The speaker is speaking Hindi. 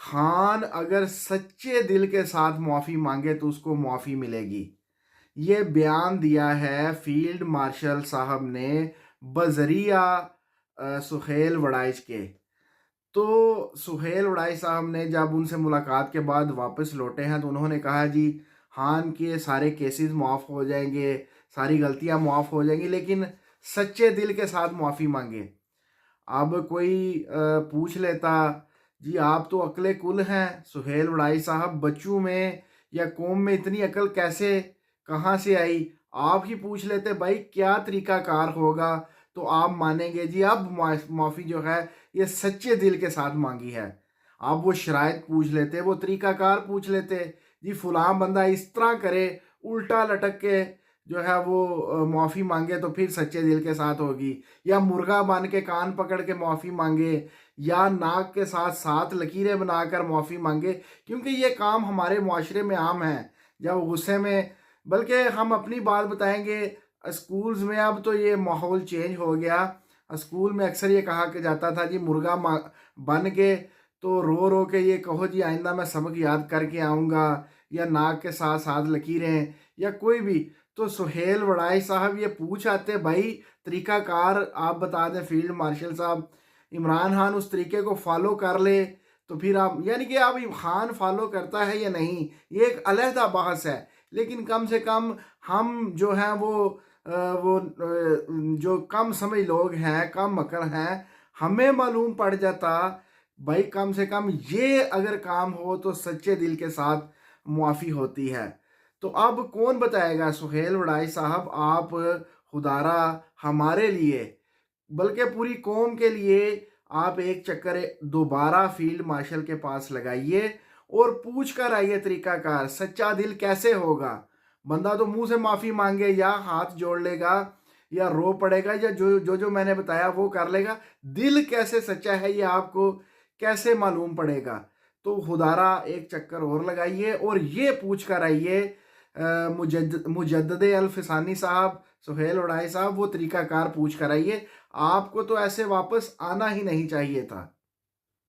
खान अगर सच्चे दिल के साथ माफ़ी मांगे तो उसको माफ़ी मिलेगी। ये बयान दिया है फील्ड मार्शल साहब ने बज़रिया सुहेल वड़ाइच के। तो सुहेल वड़ाइच साहब ने जब उनसे मुलाकात के बाद वापस लौटे हैं तो उन्होंने कहा जी खान के सारे केसेस माफ़ हो जाएंगे, सारी गलतियां माफ़ हो जाएंगी, लेकिन सच्चे दिल के साथ माफ़ी मांगे। अब कोई पूछ लेता जी आप तो अक्ले कुल हैं सुहेल वड़ाई साहब, बच्चों में या कौम में इतनी अकल कैसे कहाँ से आई? आप ही पूछ लेते भाई क्या तरीकाकार होगा तो आप मानेंगे जी अब माफ़ी जो है ये सच्चे दिल के साथ मांगी है। आप वो शराइत पूछ लेते, वो तरीकाकार पूछ लेते जी फलां बंदा इस तरह करे, उल्टा लटक के जो है वो माफ़ी मांगे तो फिर सच्चे दिल के साथ होगी, या मुर्गा बन के कान पकड़ के माफ़ी मांगे, या नाक के साथ सात लकीरें बनाकर माफ़ी मांगे, क्योंकि ये काम हमारे मुआशरे में आम है। जब गुस्से में, बल्कि हम अपनी बात बताएंगे, स्कूल्स में अब तो ये माहौल चेंज हो गया। स्कूल में अक्सर ये कहा कि जाता था जी मुर्गा बन के तो रो रो के ये कहो जी आइंदा मैं सबक याद करके आऊँगा, या नाक के साथ सात लकीरें, या कोई भी। तो सुहेल वड़ाई साहब ये पूछ आते भाई तरीकाकार आप बता दें फील्ड मार्शल साहब, इमरान खान उस तरीके को फॉलो कर ले तो फिर आप, यानी कि आप खान फॉलो करता है या नहीं ये एक अलहदा बहस है, लेकिन कम से कम हम जो हैं जो कम समझ लोग हैं, कम अकल हैं, हमें मालूम पड़ जाता भाई कम से कम ये अगर काम हो तो सच्चे दिल के साथ मुआफ़ी होती है। तो अब कौन बताएगा सुहेल वड़ाई साहब, आप खुदारा हमारे लिए बल्कि पूरी कौम के लिए आप एक चक्कर दोबारा फील्ड मार्शल के पास लगाइए और पूछ कर आइए तरीकाकार सच्चा दिल कैसे होगा। बंदा तो मुंह से माफ़ी मांगे या हाथ जोड़ लेगा या रो पड़ेगा या जो मैंने बताया वो कर लेगा, दिल कैसे सच्चा है ये आपको कैसे मालूम पड़ेगा? तो खुदारा एक चक्कर और लगाइए और ये पूछ कर आइए मुजद्दद अल फिसानी साहब, सुहेल वड़ाई साहब, वो तरीकाकार पूछ कर आइए। आपको तो ऐसे वापस आना ही नहीं चाहिए था।